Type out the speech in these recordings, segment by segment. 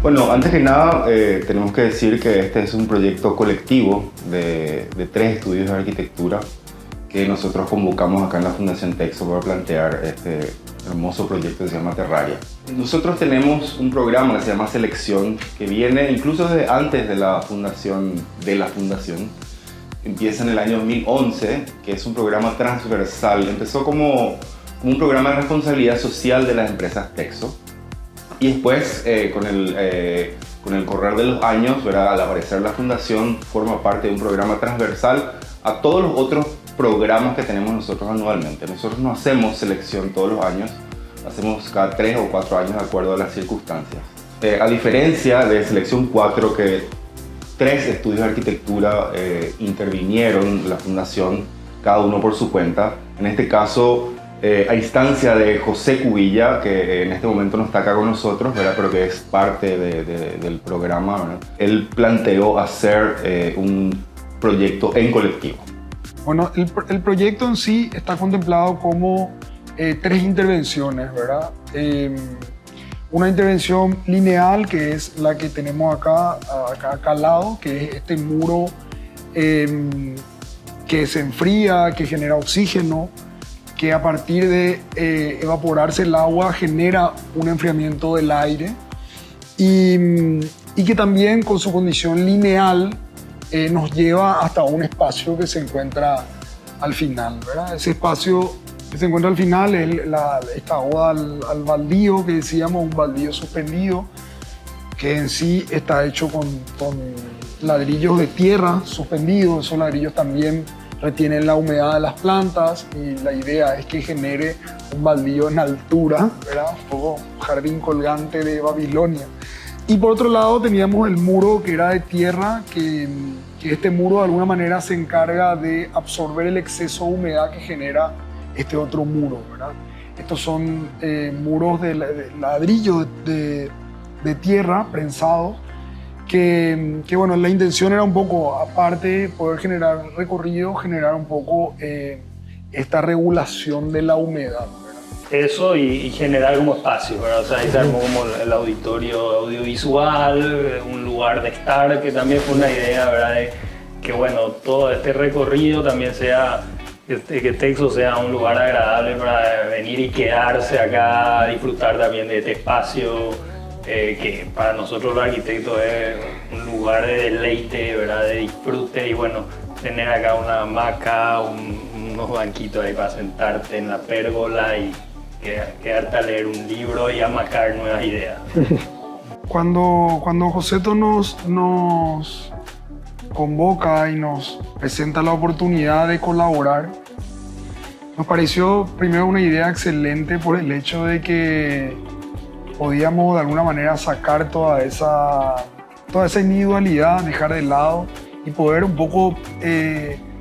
Bueno, antes que nada, tenemos que decir que este es un proyecto colectivo de 3 estudios de arquitectura que nosotros convocamos acá en la Fundación Texo para plantear este hermoso proyecto que se llama Terraria. Nosotros tenemos un programa que se llama Selección, que viene incluso desde antes de la fundación. Empieza en el año 2011, que es un programa transversal. Empezó como un programa de responsabilidad social de las empresas Texo. Y después, con el correr de los años, ¿verdad? Al aparecer la fundación, forma parte de un programa transversal a todos los otros programas que tenemos nosotros anualmente. Nosotros no hacemos selección todos los años, hacemos cada 3 o 4 años de acuerdo a las circunstancias. A diferencia de Selección 4, que 3 estudios de arquitectura intervinieron en la fundación, cada uno por su cuenta. En este caso, a instancia de José Cubilla, que en este momento no está acá con nosotros, ¿verdad? Pero que es parte del programa, ¿verdad? Él planteó hacer un proyecto en colectivo. Bueno, el proyecto en sí está contemplado como 3 intervenciones, ¿verdad? Una intervención lineal, que es la que tenemos acá al lado, que es este muro que se enfría, que genera oxígeno, que a partir de evaporarse el agua genera un enfriamiento del aire y que también con su condición lineal nos lleva hasta un espacio que se encuentra al final, ¿verdad? Ese espacio que se encuentra al final es esta oda al baldío, que decíamos, un baldío suspendido, que en sí está hecho con ladrillos de tierra suspendidos. Esos ladrillos también retienen la humedad de las plantas y la idea es que genere un baldío en altura, ¿verdad? Un poco jardín colgante de Babilonia. Y por otro lado teníamos el muro, que era de tierra, que este muro de alguna manera se encarga de absorber el exceso de humedad que genera este otro muro, ¿verdad? Estos son muros de ladrillo de tierra prensados, que bueno, la intención era un poco, aparte de poder generar recorrido, generar un poco esta regulación de la humedad, ¿verdad? Eso y generar como espacio, ¿verdad? O sea, ahí se armó como el auditorio audiovisual, un lugar de estar, que también fue una idea, ¿verdad? De que bueno, todo este recorrido también sea, que Texo sea un lugar agradable para venir y quedarse acá, disfrutar también de este espacio, que para nosotros los arquitectos es un lugar de deleite, ¿verdad? De disfrute y bueno, tener acá una hamaca, unos banquitos ahí para sentarte en la pérgola y quedarte a leer un libro y amacar nuevas ideas. Cuando Joseto nos convoca y nos presenta la oportunidad de colaborar, nos pareció primero una idea excelente por el hecho de que podíamos de alguna manera sacar toda esa individualidad, dejar de lado y poder un poco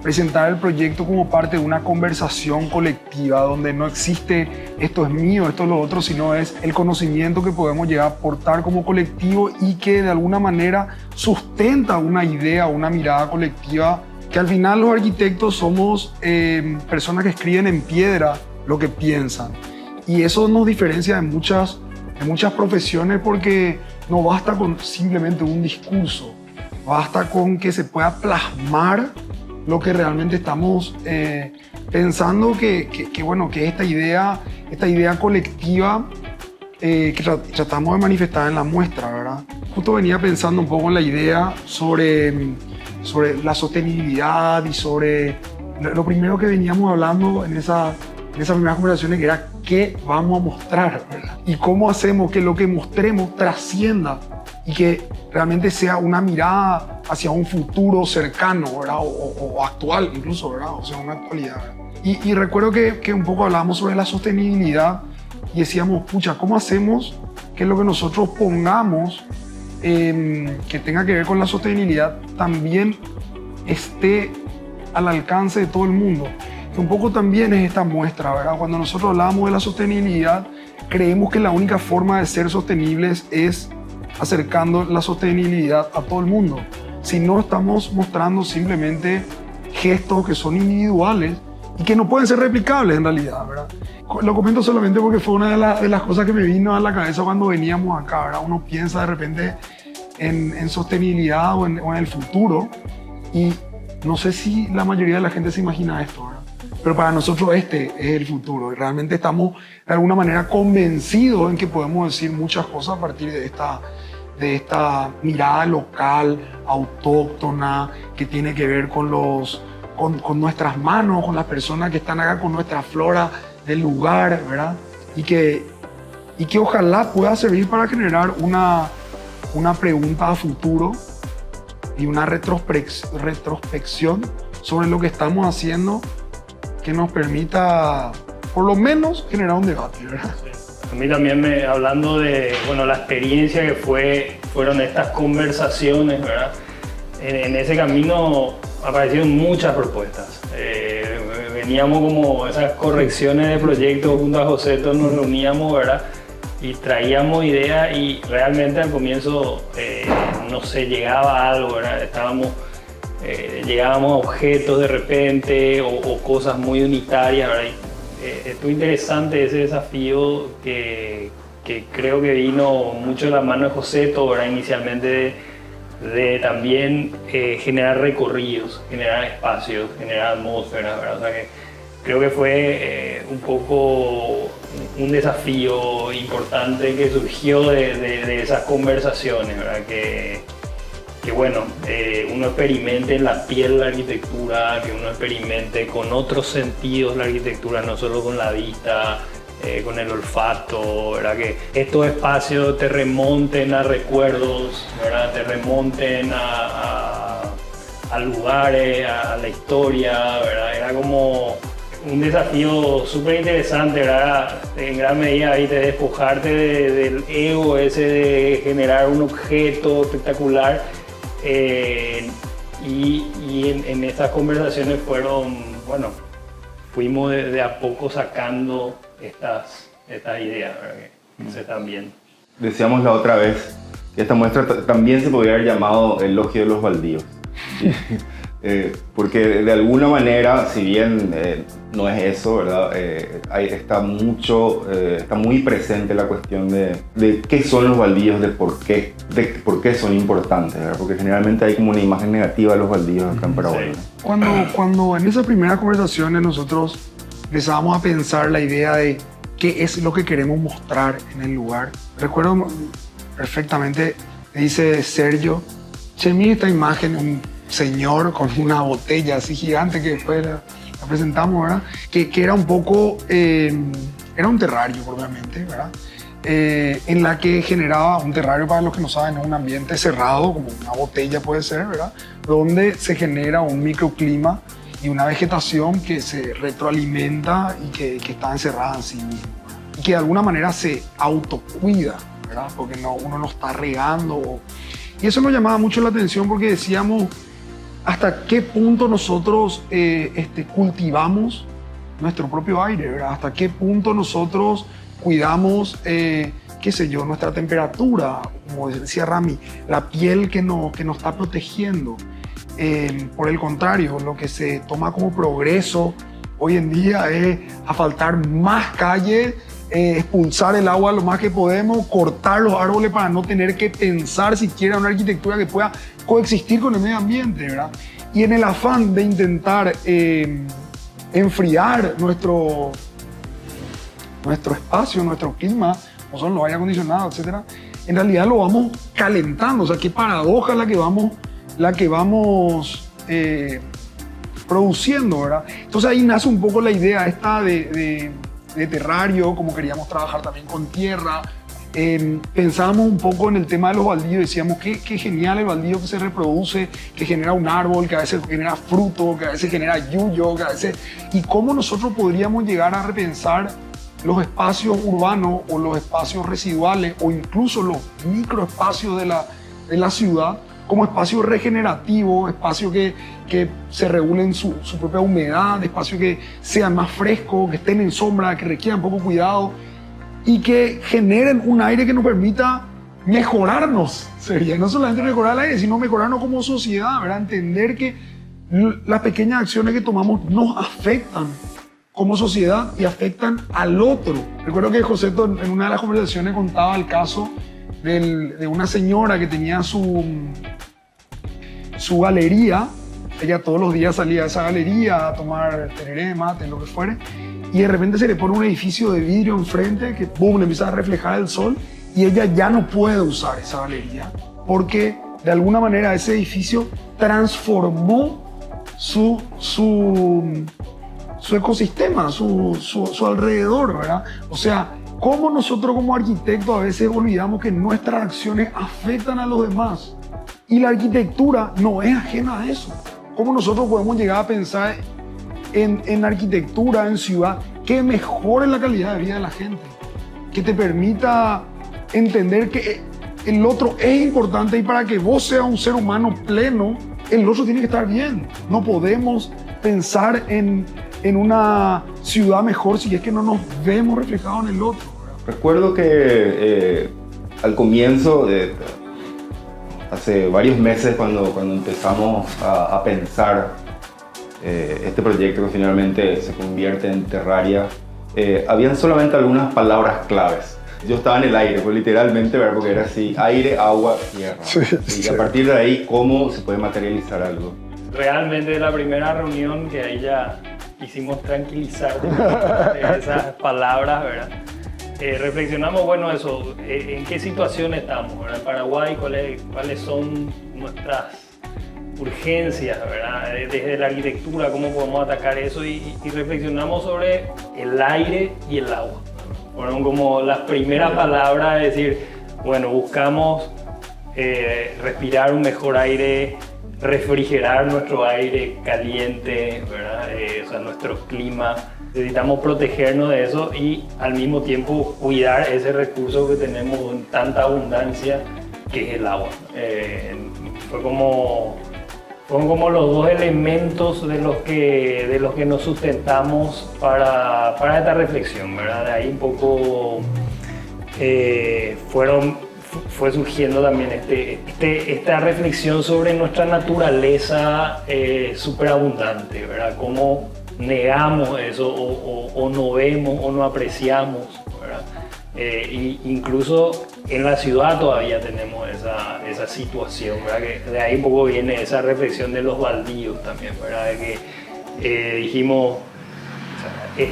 presentar el proyecto como parte de una conversación colectiva donde no existe esto es mío, esto es lo otro, sino es el conocimiento que podemos llegar a aportar como colectivo y que de alguna manera sustenta una idea, una mirada colectiva, que al final los arquitectos somos personas que escriben en piedra lo que piensan. Y eso nos diferencia de muchas profesiones, porque no basta con simplemente un discurso, basta con que se pueda plasmar lo que realmente estamos pensando, que esta idea colectiva que tratamos de manifestar en la muestra, ¿verdad? Justo venía pensando un poco en la idea sobre la sostenibilidad y sobre lo primero que veníamos hablando en esas primeras conversaciones, que era qué vamos a mostrar, ¿verdad? Y cómo hacemos que lo que mostremos trascienda y que realmente sea una mirada hacia un futuro cercano, ¿verdad? O actual incluso, ¿verdad? O sea, una actualidad, ¿verdad? Y recuerdo que un poco hablábamos sobre la sostenibilidad y decíamos, pucha, ¿cómo hacemos que lo que nosotros pongamos que tenga que ver con la sostenibilidad también esté al alcance de todo el mundo? Que un poco también es esta muestra, ¿verdad? Cuando nosotros hablamos de la sostenibilidad, creemos que la única forma de ser sostenibles es acercando la sostenibilidad a todo el mundo. Si no, estamos mostrando simplemente gestos que son individuales y que no pueden ser replicables en realidad, ¿verdad? Lo comento solamente porque fue una de las cosas que me vino a la cabeza cuando veníamos acá, ¿verdad? Uno piensa de repente en sostenibilidad o en el futuro, y no sé si la mayoría de la gente se imagina esto, ¿verdad? Pero para nosotros este es el futuro y realmente estamos de alguna manera convencidos en que podemos decir muchas cosas a partir de esta mirada local, autóctona, que tiene que ver con nuestras manos, con las personas que están acá, con nuestra flora del lugar, ¿verdad? Y que ojalá pueda servir para generar una pregunta a futuro y una retrospección sobre lo que estamos haciendo que nos permita, por lo menos, generar un debate, ¿verdad? A mí también, hablando de la experiencia que fueron estas conversaciones, ¿verdad? En ese camino aparecieron muchas propuestas. Veníamos como esas correcciones de proyectos junto a José, todos nos reuníamos, ¿verdad? Y traíamos ideas y realmente al comienzo, no sé, llegaba algo, ¿verdad? Llegábamos a objetos de repente o cosas muy unitarias, ¿verdad? Estuvo interesante ese desafío que creo que vino mucho de la mano de José, ¿verdad? Inicialmente de también generar recorridos, generar espacios, generar atmósferas, ¿verdad? O sea que creo que fue un poco un desafío importante que surgió de esas conversaciones, ¿verdad? Que uno experimente en la piel la arquitectura, que uno experimente con otros sentidos la arquitectura, no solo con la vista, con el olfato, ¿verdad? Que estos espacios te remonten a recuerdos, ¿verdad? Te remonten a lugares, a la historia, ¿verdad? Era como un desafío súper interesante, ¿verdad? En gran medida, ¿viste? Despojarte del ego ese de generar un objeto espectacular. Y en estas conversaciones fuimos de a poco sacando estas ideas, ¿verdad? Que sé también. Decíamos la otra vez que esta muestra también se podría haber llamado Elogio de los Baldíos. Porque de alguna manera, si bien no es eso, ¿verdad? Está muy presente la cuestión de qué son los baldíos, de por qué son importantes, ¿verdad? Porque generalmente hay como una imagen negativa de los baldíos acá en Paraguay. Sí. Cuando en esas primeras conversaciones nosotros empezábamos a pensar la idea de qué es lo que queremos mostrar en el lugar, recuerdo perfectamente, me dice Sergio, che, mira esta imagen, un señor con una botella así gigante que después la presentamos, ¿verdad? Que era un poco, era un terrario propiamente, ¿verdad? En la que generaba un terrario, para los que no saben, es un ambiente cerrado, como una botella puede ser, ¿verdad? Donde se genera un microclima y una vegetación que se retroalimenta y que está encerrada en sí misma, ¿verdad? Y que de alguna manera se autocuida, ¿verdad? Porque uno no está regando. Y eso nos llamaba mucho la atención porque decíamos hasta qué punto nosotros cultivamos nuestro propio aire, ¿verdad? Hasta qué punto nosotros cuidamos, nuestra temperatura, como decía Rami, la piel que nos está protegiendo. Por el contrario, lo que se toma como progreso hoy en día es asfaltar más calles, expulsar el agua lo más que podemos, cortar los árboles para no tener que pensar siquiera una arquitectura que pueda coexistir con el medio ambiente, ¿verdad? Y en el afán de intentar enfriar nuestro espacio, nuestro clima, como son los aire acondicionados, etc., en realidad lo vamos calentando. O sea, qué paradoja la que vamos produciendo, ¿verdad? Entonces ahí nace un poco la idea esta de terrario, como queríamos trabajar también con tierra. Pensábamos un poco en el tema de los baldíos, decíamos qué genial el baldío que se reproduce, que genera un árbol, que a veces genera fruto, que a veces genera yuyo, y cómo nosotros podríamos llegar a repensar los espacios urbanos o los espacios residuales o incluso los microespacios de la ciudad como espacios regenerativos, espacios que se regulen su propia humedad, espacios que sean más frescos, que estén en sombra, que requieran poco cuidado y que generen un aire que nos permita mejorarnos. Sería no solamente mejorar el aire, sino mejorarnos como sociedad, ¿verdad? Entender que las pequeñas acciones que tomamos nos afectan como sociedad y afectan al otro. Recuerdo que Joseto en una de las conversaciones contaba el caso de una señora que tenía su galería. Ella todos los días salía a esa galería a tomar tereré, mate, lo que fuere, y de repente se le pone un edificio de vidrio enfrente que boom, le empieza a reflejar el sol y ella ya no puede usar esa galería porque de alguna manera ese edificio transformó su ecosistema, su alrededor, ¿verdad? O sea, cómo nosotros como arquitectos a veces olvidamos que nuestras acciones afectan a los demás y la arquitectura no es ajena a eso. ¿Cómo nosotros podemos llegar a pensar en arquitectura, en ciudad, que mejore la calidad de vida de la gente? Que te permita entender que el otro es importante y para que vos seas un ser humano pleno, el otro tiene que estar bien. No podemos pensar en una ciudad mejor si es que no nos vemos reflejados en el otro. Recuerdo que al comienzo hace varios meses cuando empezamos a pensar este proyecto que finalmente se convierte en Terraria, habían solamente algunas palabras claves. Yo estaba en el aire, pues literalmente, ¿verdad? Porque era así, aire, agua, tierra. Y a partir de ahí, ¿cómo se puede materializar algo? Realmente la primera reunión que ahí ya quisimos tranquilizar de esas palabras, ¿verdad? Reflexionamos, bueno, eso, en qué situación estamos, ¿verdad? En Paraguay, cuáles son nuestras urgencias, ¿verdad? Desde la arquitectura, cómo podemos atacar eso y reflexionamos sobre el aire y el agua. Fueron como las primeras palabras, es decir, bueno, buscamos respirar un mejor aire, refrigerar nuestro aire caliente, ¿verdad? O sea, nuestro clima. Necesitamos protegernos de eso y al mismo tiempo cuidar ese recurso que tenemos en tanta abundancia, que es el agua. Fueron como los dos elementos de los que nos sustentamos para esta reflexión, ¿verdad? De ahí un poco fue surgiendo también esta reflexión sobre nuestra naturaleza superabundante, ¿verdad? Cómo negamos eso o no vemos o no apreciamos, ¿verdad? Incluso en la ciudad todavía tenemos esa situación, ¿verdad? Que de ahí un poco viene esa reflexión de los baldíos también, ¿verdad? De que dijimos, o sea,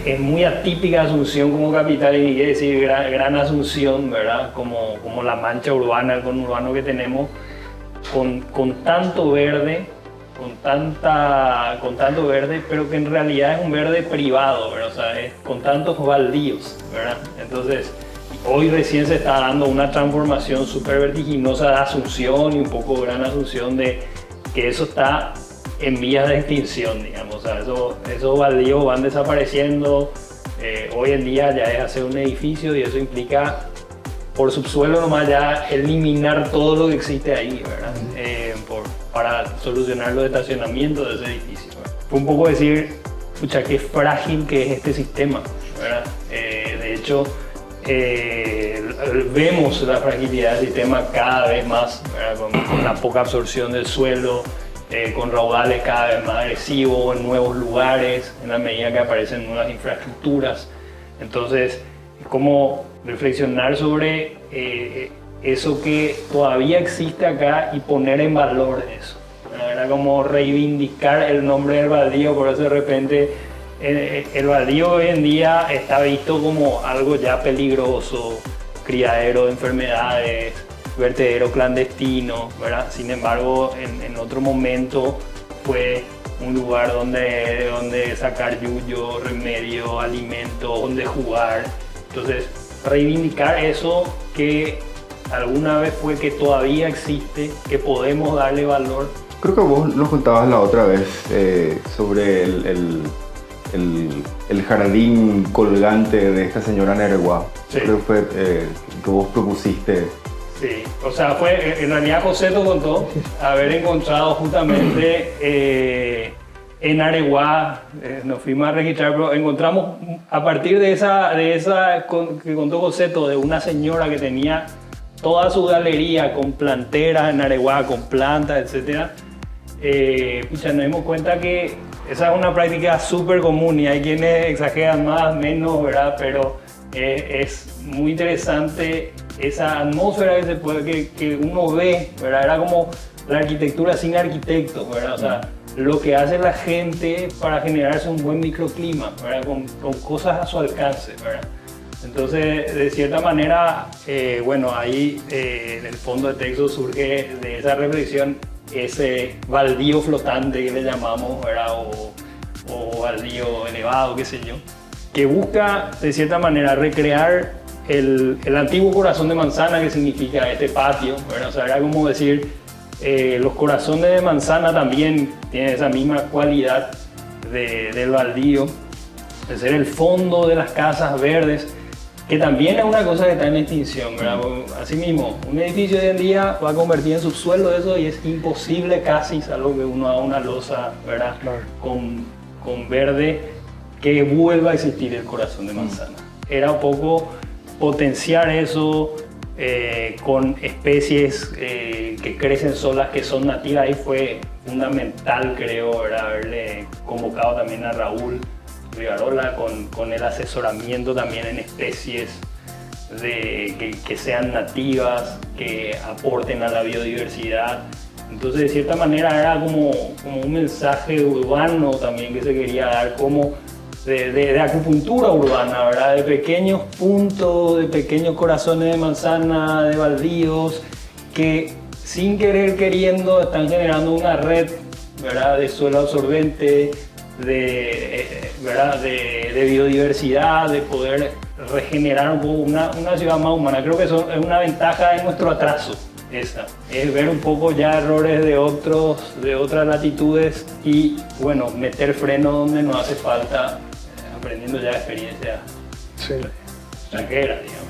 es muy atípica Asunción como capital y quiere decir gran Asunción, ¿verdad? Como la mancha urbana, el conurbano que tenemos, con tanto verde, con tanto verde, pero que en realidad es un verde privado, ¿verdad? O sea, es con tantos baldíos, ¿verdad? Entonces, hoy recién se está dando una transformación súper vertiginosa de Asunción y un poco Gran Asunción, de que eso está en vías de extinción, digamos. O sea, esos baldíos van desapareciendo. Hoy en día ya es hacer un edificio y eso implica por subsuelo nomás ya eliminar todo lo que existe ahí, ¿verdad? Para solucionar los estacionamientos de ese edificio, ¿verdad? Fue un poco decir, pucha, qué frágil que es este sistema, ¿verdad? De hecho, vemos la fragilidad del sistema cada vez más, con la poca absorción del suelo, con raudales cada vez más agresivos en nuevos lugares, en la medida que aparecen nuevas infraestructuras. Entonces, es como reflexionar sobre eso que todavía existe acá y poner en valor eso. Era como reivindicar el nombre del baldío, por eso de repente el baldío hoy en día está visto como algo ya peligroso, criadero de enfermedades, vertedero clandestino, ¿verdad? Sin embargo, en otro momento fue un lugar donde sacar yuyo, remedio, alimento, donde jugar. Entonces, reivindicar eso que alguna vez fue, que todavía existe, que podemos darle valor. Creo que vos nos contabas la otra vez sobre el jardín colgante de esta señora Nereguá. Sí. Creo que fue que vos propusiste. Sí, o sea, en realidad Joseto contó haber encontrado justamente en Areguá, nos fuimos a registrar, pero encontramos a partir de esa que contó Joseto, de una señora que tenía toda su galería con planteras en Areguá, con plantas, etc. pucha, nos dimos cuenta que esa es una práctica súper común y hay quienes exageran más, menos, ¿verdad? Pero es muy interesante esa atmósfera que uno ve, ¿verdad? Era como la arquitectura sin arquitecto, ¿verdad? O sea, lo que hace la gente para generarse un buen microclima, ¿verdad? Con cosas a su alcance, ¿verdad? Entonces, de cierta manera, bueno, ahí en el fondo de texto surge de esa reflexión ese baldío flotante que le llamamos, ¿verdad? O baldío elevado, qué sé yo, que busca de cierta manera recrear el antiguo corazón de manzana que significa este patio, ¿verdad? O sea, era como decir, los corazones de manzana también tienen esa misma cualidad del baldío, de ser el fondo de las casas verdes, que también es una cosa que está en extinción, ¿verdad? Asimismo, un edificio hoy en día va a convertir en subsuelo eso y es imposible casi, salvo que uno haga una losa, ¿verdad? Claro. Con verde, que vuelva a existir el corazón de manzana. Era un poco potenciar eso con especies que crecen solas, que son nativas, y fue fundamental, creo, ¿verdad? Haberle convocado también a Raúl Rivarola con el asesoramiento también en especies que sean nativas, que aporten a la biodiversidad. Entonces, de cierta manera, era como un mensaje urbano también que se quería dar, como de acupuntura urbana, ¿verdad? De pequeños puntos, de pequeños corazones de manzana, de baldíos, que sin querer queriendo están generando una red, ¿verdad? De suelo absorbente, ¿verdad? De biodiversidad, de poder regenerar un poco una ciudad más humana. Creo que eso es una ventaja de nuestro atraso. Esa es ver un poco ya errores de otras latitudes y, bueno, meter freno donde no hace falta, aprendiendo ya experiencias extranjeras, digamos.